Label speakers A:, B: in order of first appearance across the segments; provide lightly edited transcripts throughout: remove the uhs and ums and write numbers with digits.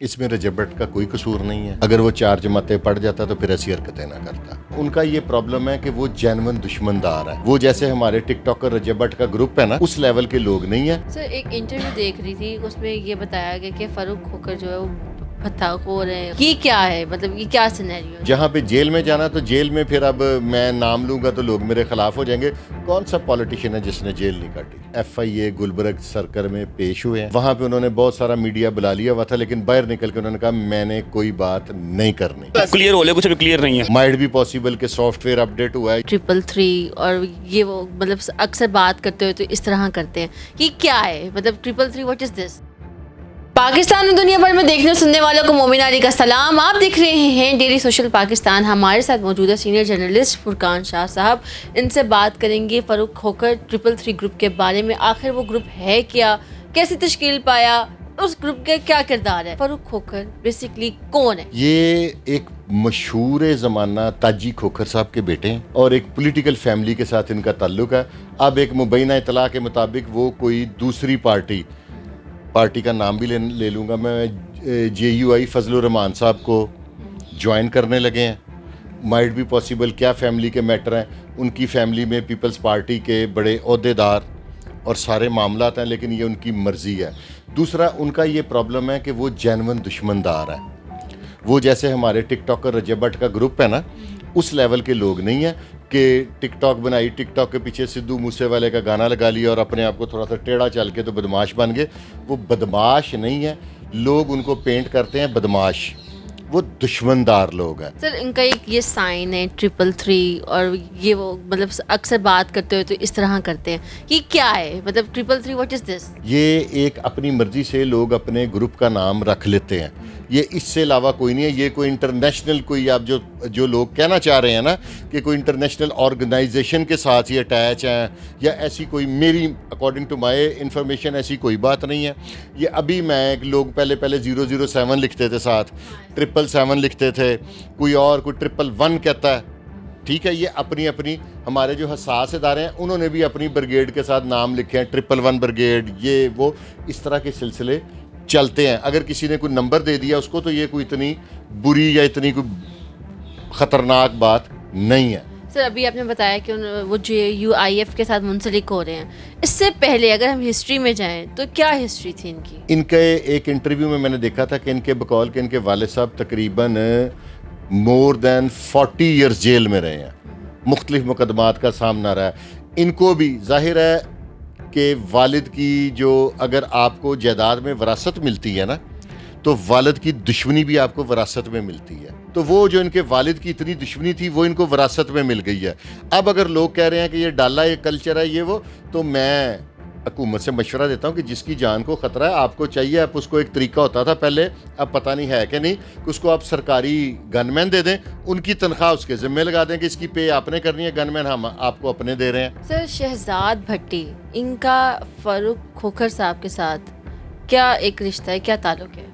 A: اس میں رجب بٹ کا کوئی قصور نہیں ہے. اگر وہ 4 جماعتیں پڑھ جاتا تو پھر ایسی حرکتیں نہ کرتا. ان کا یہ پرابلم ہے کہ وہ جینون دشمندار ہے. وہ جیسے ہمارے ٹک ٹاکر رجب بٹ کا گروپ ہے نا, اس لیول کے لوگ نہیں ہیں.
B: سر ایک انٹرویو دیکھ رہی تھی, اس میں یہ بتایا گیا کہ فاروق کھوکھر جو ہے وہ پتہ خور ہے. یہ کیا ہے, مطلب یہ کیا سینیریو ہے؟
A: جہاں پہ جیل میں جانا تو جیل میں پھر اب میں نام لوں گا تو لوگ میرے خلاف ہو جائیں گے. کون سا پولیٹیشین ہے جس نے جیل نہیں کاٹی؟ ایف آئی اے گلبرگ سرکر میں پیش ہوئے ہیں, وہاں پہ انہوں نے بہت سارا میڈیا بلا لیا ہوا تھا, لیکن باہر نکل کے انہوں نے کہا میں نے کوئی بات نہیں کرنی.
C: کلیئر ہو لے, کچھ ابھی کلیئر نہیں ہے.
A: مائٹ بھی پاسبل کہ سافٹ ویئر اپڈیٹ ہوا ہے.
B: 333 اور یہ وہ مطلب اکثر بات کرتے ہوئے تو اس طرح کرتے ہیں. یہ کیا ہے, مطلب 333 واٹ از دس؟ پاکستان اور دنیا بھر میں دیکھنے سننے والوں کو مومن علی کا سلام. آپ دیکھ رہے ہیں ڈیلی سوشل پاکستان. ہمارے ساتھ موجود ہے سینئر جرنلسٹ فرقان شاہ صاحب. ان سے بات کریں گے فاروق کھوکھر 333 گروپ کے بارے میں. آخر وہ گروپ ہے کیا, کیسے تشکیل پایا, اس گروپ کا کیا کردار ہے؟ فاروق کھوکھر بیسیکلی کون ہے؟
A: یہ ایک مشہور زمانہ تاجی کھوکھر صاحب کے بیٹے ہیں اور ایک پولیٹیکل فیملی کے ساتھ ان کا تعلق ہے. اب ایک مبینہ اطلاع کے مطابق وہ کوئی دوسری پارٹی کا نام بھی لے لوں گا میں, جے یو آئی فضل الرحمان صاحب کو جوائن کرنے لگے ہیں. مائٹ بھی پاسبل کیا فیملی کے میٹر ہیں, ان کی فیملی میں پیپلز پارٹی کے بڑے عہدیدار اور سارے معاملات ہیں, لیکن یہ ان کی مرضی ہے. دوسرا ان کا یہ پرابلم ہے کہ وہ جینون دشمندار ہیں. وہ جیسے ہمارے ٹک ٹاکر رجب بٹ کا گروپ ہے نا, اس لیول کے لوگ نہیں ہیں کہ ٹک ٹاک بنائی, ٹک ٹاک کے پیچھے سدھو موسے والے کا گانا لگا لیا اور اپنے آپ کو تھوڑا سا ٹیڑھا چل کے تو بدماش بن گئے. وہ بدماش نہیں ہے, لوگ ان کو پینٹ کرتے ہیں بدماش. وہ دشمندار لوگ ہیں.
B: سر ان کا ایک یہ سائن ہے 333 اور یہ وہ مطلب اکثر بات کرتے ہوئے تو اس طرح کرتے ہیں. یہ کیا ہے, مطلب 333 واٹ از دس؟
A: یہ ایک اپنی مرضی سے لوگ اپنے گروپ کا نام رکھ لیتے ہیں. یہ اس سے علاوہ کوئی نہیں ہے. یہ کوئی انٹرنیشنل کوئی آپ جو لوگ کہنا چاہ رہے ہیں نا کہ کوئی انٹرنیشنل آرگنائزیشن کے ساتھ یہ اٹیچ ہیں یا ایسی کوئی, میری اکارڈنگ ٹو مائی انفارمیشن ایسی کوئی بات نہیں ہے. یہ ابھی میں لوگ پہلے 007 لکھتے تھے, ساتھ 777 لکھتے تھے, کوئی اور کوئی 111 کہتا ہے. ٹھیک ہے, یہ اپنی ہمارے جو حساس ادارے ہیں انہوں نے بھی اپنی بریگیڈ کے ساتھ نام لکھے ہیں, 111 بریگیڈ, یہ وہ اس طرح کے سلسلے چلتے ہیں. اگر کسی نے کوئی نمبر دے دیا اس کو تو یہ کوئی اتنی بری یا اتنی کوئی خطرناک بات نہیں ہے.
B: سر ابھی آپ نے بتایا کہ وہ JUIF کے ساتھ منسلک ہو رہے ہیں. اس سے پہلے اگر ہم ہسٹری میں جائیں تو کیا ہسٹری تھی ان کی؟
A: ان کے ایک انٹرویو میں نے دیکھا تھا کہ ان کے بقول کہ ان کے والد صاحب تقریباً مور دین 40 ایئرز جیل میں رہے ہیں, مختلف مقدمات کا سامنا رہا ہے. ان کو بھی ظاہر ہے کہ والد کی جو, اگر آپ کو جائیداد میں وراثت ملتی ہے نا تو والد کی دشمنی بھی آپ کو وراثت میں ملتی ہے. تو وہ جو ان کے والد کی اتنی دشمنی تھی وہ ان کو وراثت میں مل گئی ہے. اب اگر لوگ کہہ رہے ہیں کہ یہ ڈالا, یہ کلچر ہے, یہ وہ, تو میں حکومت سے مشورہ دیتا ہوں کہ جس کی جان کو خطرہ ہے آپ کو چاہیے, آپ اس کو ایک طریقہ ہوتا تھا پہلے, اب پتہ نہیں ہے کہ نہیں, کہ اس کو آپ سرکاری گن مین دے دیں, ان کی تنخواہ اس کے ذمہ لگا دیں کہ اس کی پے آپ نے کرنی ہے, گن مین ہم آپ کو اپنے دے رہے ہیں.
B: سر شہزاد بھٹی, ان کا فاروق کھوکھر صاحب کے ساتھ کیا ایک رشتہ ہے, کیا تعلق ہے؟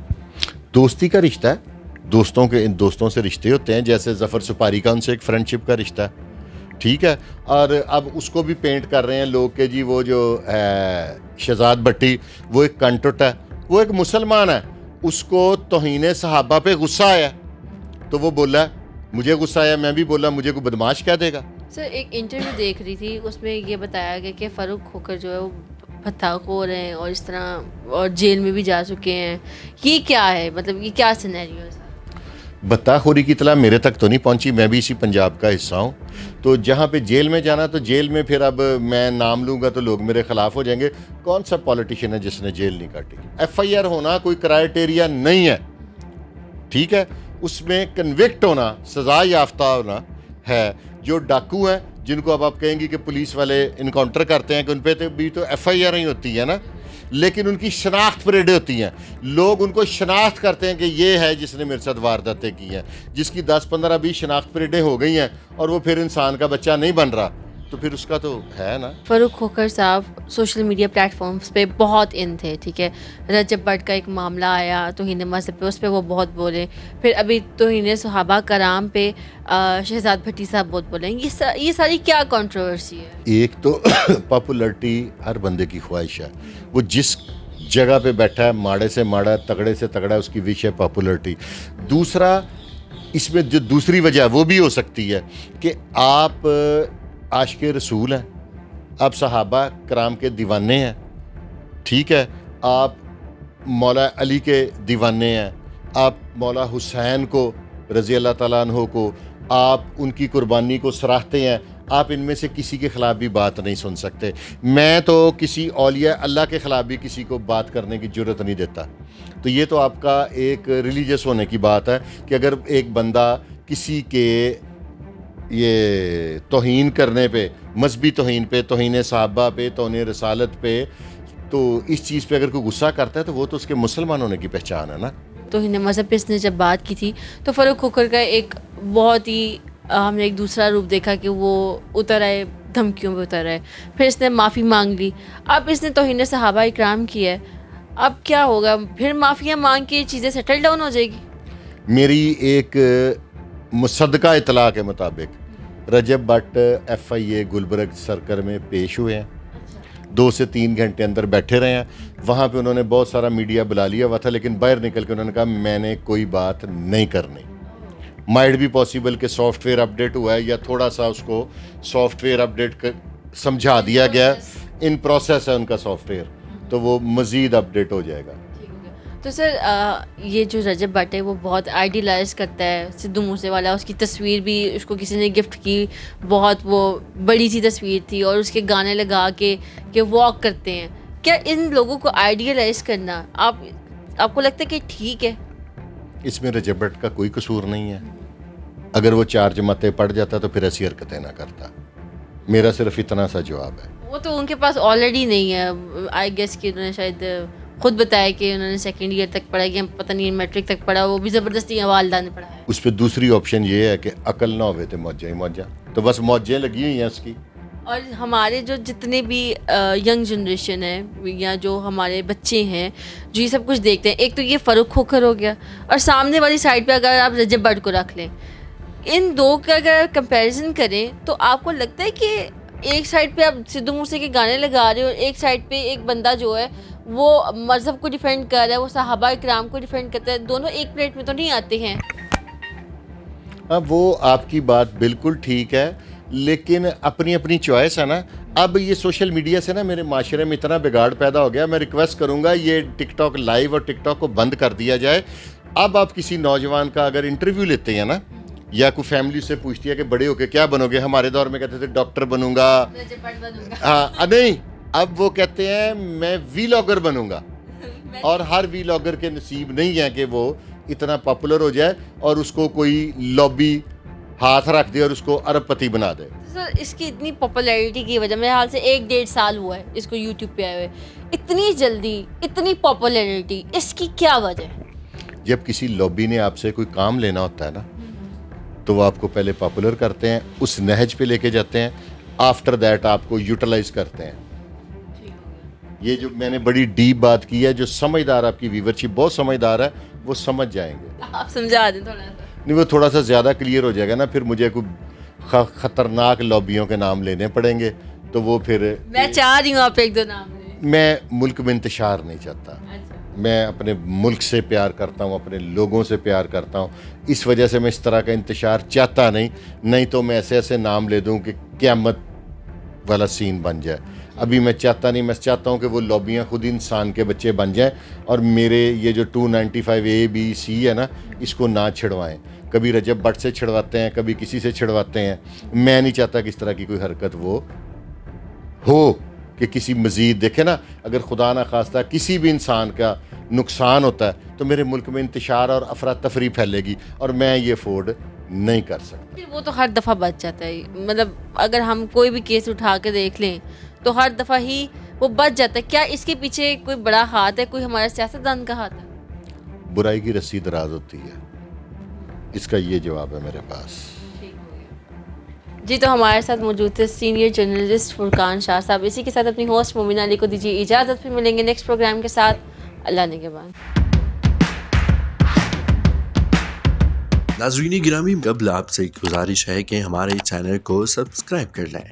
A: دوستی کا رشتہ ہے, دوستوں سے رشتے ہوتے ہیں, جیسے ظفر سپاری کا ان سے ایک فرینڈشپ کا رشتہ ہے. ٹھیک ہے, اور اب اس کو بھی پینٹ کر رہے ہیں لوگ کہ جی وہ جو ہے شہزاد بھٹی وہ ایک کنٹٹ ہے, وہ ایک مسلمان ہے, اس کو توہین صحابہ پہ غصہ آیا تو وہ بولا مجھے غصہ آیا, میں بھی بولا مجھے کوئی بدماش کہہ دے گا.
B: سر ایک انٹرویو دیکھ رہی تھی, اس میں یہ بتایا گیا کہ فاروق کھوکھر جو ہے وہ پتہ خور ہیں اور اس طرح, اور جیل میں بھی جا چکے ہیں. یہ کیا ہے, مطلب یہ کیا سینیریو ہے؟
A: بتا خوری کی اطلاع میرے تک تو نہیں پہنچی, میں بھی اسی پنجاب کا حصہ ہوں. تو جہاں پہ جیل میں جانا تو جیل میں پھر اب میں نام لوں گا تو لوگ میرے خلاف ہو جائیں گے. کون سا پولیٹیشین ہے جس نے جیل نہیں کاٹی؟ ایف آئی آر ہونا کوئی کرائیٹیریا نہیں ہے. ٹھیک ہے, اس میں کنوکٹ ہونا, سزا یافتہ ہونا ہے. جو ڈاکو ہیں جن کو اب آپ کہیں گی کہ پولیس والے انکاؤنٹر کرتے ہیں کہ ان پہ تو بھی تو ایف آئی آر ہی ہوتی ہے نا, لیکن ان کی شناخت پریڈیں ہوتی ہیں. لوگ ان کو شناخت کرتے ہیں کہ یہ ہے جس نے میرے ساتھ وارداتیں کی ہیں, جس کی 10 15 20 شناخت پریڈیں ہو گئی ہیں اور وہ پھر انسان کا بچہ نہیں بن رہا, تو پھر اس کا تو ہے نا.
B: فاروق کھوکھر صاحب سوشل میڈیا پلیٹ فارمز پہ بہت ان تھے. ٹھیک ہے, رجب بٹ کا ایک معاملہ آیا توہین مذہب پہ, اس پہ وہ بہت بولے. پھر ابھی توہین صحابہ کرام پہ شہزاد بھٹی صاحب بہت بولے. یہ ساری کیا کنٹروورسی ہے؟
A: ایک تو پاپولرٹی ہر بندے کی خواہش ہے, وہ جس جگہ پہ بیٹھا ہے, ماڑے سے ماڑا, تگڑے سے تگڑا, اس کی وش ہے پاپولرٹی. دوسرا اس میں جو دوسری وجہ وہ بھی ہو سکتی ہے کہ آپ عاشق رسول ہیں, آپ صحابہ کرام کے دیوانے ہیں, ٹھیک ہے, آپ مولا علی کے دیوانے ہیں, آپ مولا حسین کو رضی اللہ تعالیٰ عنہ کو آپ ان کی قربانی کو سراہتے ہیں, آپ ان میں سے کسی کے خلاف بھی بات نہیں سن سکتے. میں تو کسی اولیاء اللہ کے خلاف بھی کسی کو بات کرنے کی جرت نہیں دیتا. تو یہ تو آپ کا ایک ریلیجس ہونے کی بات ہے کہ اگر ایک بندہ کسی کے یہ توہین کرنے پہ, مذہبی توہین پہ, توہین صحابہ پہ, توہین رسالت پہ, تو اس چیز پہ اگر کوئی غصہ کرتا ہے تو وہ تو اس کے مسلمان ہونے کی پہچان ہے نا.
B: تو ہند مذہب پہ اس نے جب بات کی تھی تو فاروق کھوکھر کا ایک بہت ہی ہم نے ایک دوسرا روپ دیکھا کہ وہ اتر آئے, دھمکیوں پہ اتر آئے, پھر اس نے معافی مانگ لی. اب اس نے توہین صحابہ اکرام کی ہے, اب کیا ہوگا؟ پھر معافیاں مانگ کے چیزیں سیٹل ڈاؤن ہو جائے گی؟
A: میری ایک مصدقہ اطلاع کے مطابق رجب بٹ FIA گلبرگ سرکل میں پیش ہوئے ہیں, 2 سے 3 گھنٹے اندر بیٹھے رہے ہیں. وہاں پہ انہوں نے بہت سارا میڈیا بلا لیا ہوا تھا, لیکن باہر نکل کے انہوں نے کہا میں نے کوئی بات نہیں کرنی. مائٹ بھی پاسبل کہ سافٹ ویئر اپڈیٹ ہوا ہے یا تھوڑا سا اس کو سافٹ ویئر اپڈیٹ سمجھا دیا گیا, ان پروسیس ہے ان کا سافٹ ویئر, تو وہ مزید اپڈیٹ ہو جائے گا.
B: تو سر یہ جو رجب بٹ ہے وہ بہت آئیڈیلائز کرتا ہے سدھو موسے والا, اس کی تصویر بھی اس کو کسی نے گفٹ کی, بہت وہ بڑی سی تصویر تھی, اور اس کے گانے لگا کے کہ واک کرتے ہیں. کیا ان لوگوں کو آئیڈیلائز کرنا آپ کو لگتا ہے کہ ٹھیک ہے؟
A: اس میں رجب بٹ کا کوئی قصور نہیں ہے. اگر وہ 4 جماعتیں پڑھ جاتا تو پھر ایسی حرکتیں نہ کرتا. میرا صرف اتنا سا جواب ہے.
B: وہ تو ان کے پاس آلریڈی نہیں ہے. آئی گیس کہ انہوں نے شاید خود بتایا کہ انہوں نے 2nd ایئر تک پڑھا یا پتہ نہیں میٹرک تک پڑھا, وہ بھی زبردستی والدہ نے پڑھایا.
A: اس پہ دوسری آپشن یہ ہے کہ عقل نہ ہوئے تو موجیں ہی موجیں, تو بس موجیں لگی ہوئی ہیں اس کی.
B: اور ہمارے جو جتنے بھی ینگ جنریشن ہے یا جو ہمارے بچے ہیں جو یہ سب کچھ دیکھتے ہیں, ایک تو یہ فاروق کھوکھر ہو گیا, اور سامنے والی سائڈ پہ اگر آپ رجب بٹ کو رکھ لیں, ان دو کا اگر کمپیریزن کریں تو آپ کو لگتا ہے کہ ایک سائڈ پہ آپ سدھو موسے کے گانے لگا رہے ہو, اور ایک سائڈ پہ ایک بندہ جو ہے وہ مذہب کو ڈیفینڈ کر رہا ہے, وہ صحابہ اکرام کو ڈیفینڈ کرتا ہے, دونوں ایک پلیٹ میں تو نہیں آتے ہیں.
A: اب وہ آپ کی بات بالکل ٹھیک ہے, لیکن اپنی اپنی چوائس ہے نا. اب یہ سوشل میڈیا سے نا میرے معاشرے میں اتنا بگاڑ پیدا ہو گیا, میں ریکویسٹ کروں گا یہ ٹک ٹاک لائیو اور ٹک ٹاک کو بند کر دیا جائے. اب آپ کسی نوجوان کا اگر انٹرویو لیتے ہیں نا, یا کوئی فیملی سے پوچھتی ہے کہ بڑے ہو کے کیا بنو گے, ہمارے دور میں کہتے تھے ڈاکٹر بنوں گا, ہاں نہیں, اب وہ کہتے ہیں میں ویلاگر بنوں گا. اور ہر ویلاگر کے نصیب نہیں ہے کہ وہ اتنا پاپولر ہو جائے اور اس کو کوئی لابی ہاتھ رکھ دے اور اس کو ارب پتی بنا دے.
B: سر اس کی اتنی پاپولیرٹی کی وجہ, میرے حال سے 1-1.5 سال ہوا ہے اس کو یوٹیوب پہ آئے ہوئے, اتنی جلدی اتنی پاپولیرٹی, اس کی کیا وجہ ہے؟
A: جب کسی لابی نے آپ سے کوئی کام لینا ہوتا ہے نا, تو وہ آپ کو پہلے پاپولر کرتے ہیں, اس نہج پہ لے کے جاتے ہیں, آفٹر دیٹ آپ کو یوٹیلائز کرتے ہیں. یہ جو میں نے بڑی ڈیپ بات کی ہے, جو سمجھدار آپ کی ویورشپ بہت سمجھدار ہے وہ سمجھ جائیں گے.
B: آپ سمجھا دیں تھوڑا سا.
A: نہیں, وہ تھوڑا سا زیادہ کلیئر ہو جائے گا نا, پھر مجھے کوئی خطرناک لابیوں کے نام لینے پڑیں گے, تو وہ پھر
B: میں چاہ رہی ہوں آپ 1-2 نام لیں.
A: میں ملک میں انتشار نہیں چاہتا. میں اپنے ملک سے پیار کرتا ہوں, اپنے لوگوں سے پیار کرتا ہوں, اس وجہ سے میں اس طرح کا انتشار چاہتا نہیں تو میں ایسے ایسے نام لے دوں کہ قیامت والا سین بن جائے. ابھی میں چاہتا نہیں, میں چاہتا ہوں کہ وہ لابیاں خود انسان کے بچے بن جائیں, اور میرے یہ جو 295A-B-C ہے نا, اس کو نہ چھڑوائیں. کبھی رجب بٹ سے چھڑواتے ہیں, کبھی کسی سے چھڑواتے ہیں. میں نہیں چاہتا کہ اس طرح کی کوئی حرکت وہ ہو کہ کسی مزید, دیکھیں نا, اگر خدا نہ خواستہ کسی بھی انسان کا نقصان ہوتا ہے تو میرے ملک میں انتشار اور افراتفری پھیلے گی, اور میں یہ افورڈ نہیں کر سکتا.
B: وہ تو ہر دفعہ بچ جاتا ہے, مطلب اگر ہم کوئی بھی کیس اٹھا کے دیکھ لیں تو ہر دفعہ ہی وہ بچ جاتا ہے. کیا اس کے پیچھے کوئی بڑا ہاتھ ہے, کوئی ہمارا سیاستدان کا ہاتھ ہے؟
A: برائی کی رسی دراز ہوتی ہے, اس کا یہ جواب ہے میرے پاس.
B: جی, تو ہمارے ساتھ موجود تھے سینئر جرنلسٹ فرقان شاہ صاحب. اسی کے ساتھ اپنی ہوسٹ مومنہ علی کو دیجیے اجازت, پھر ملیں گے نیکسٹ پروگرام کے ساتھ. اللہ نگہبان.
C: ناظرین گرامی, قبل آپ سے ایک گزارش ہے کہ ہمارے چینل کو سبسکرائب کر لیں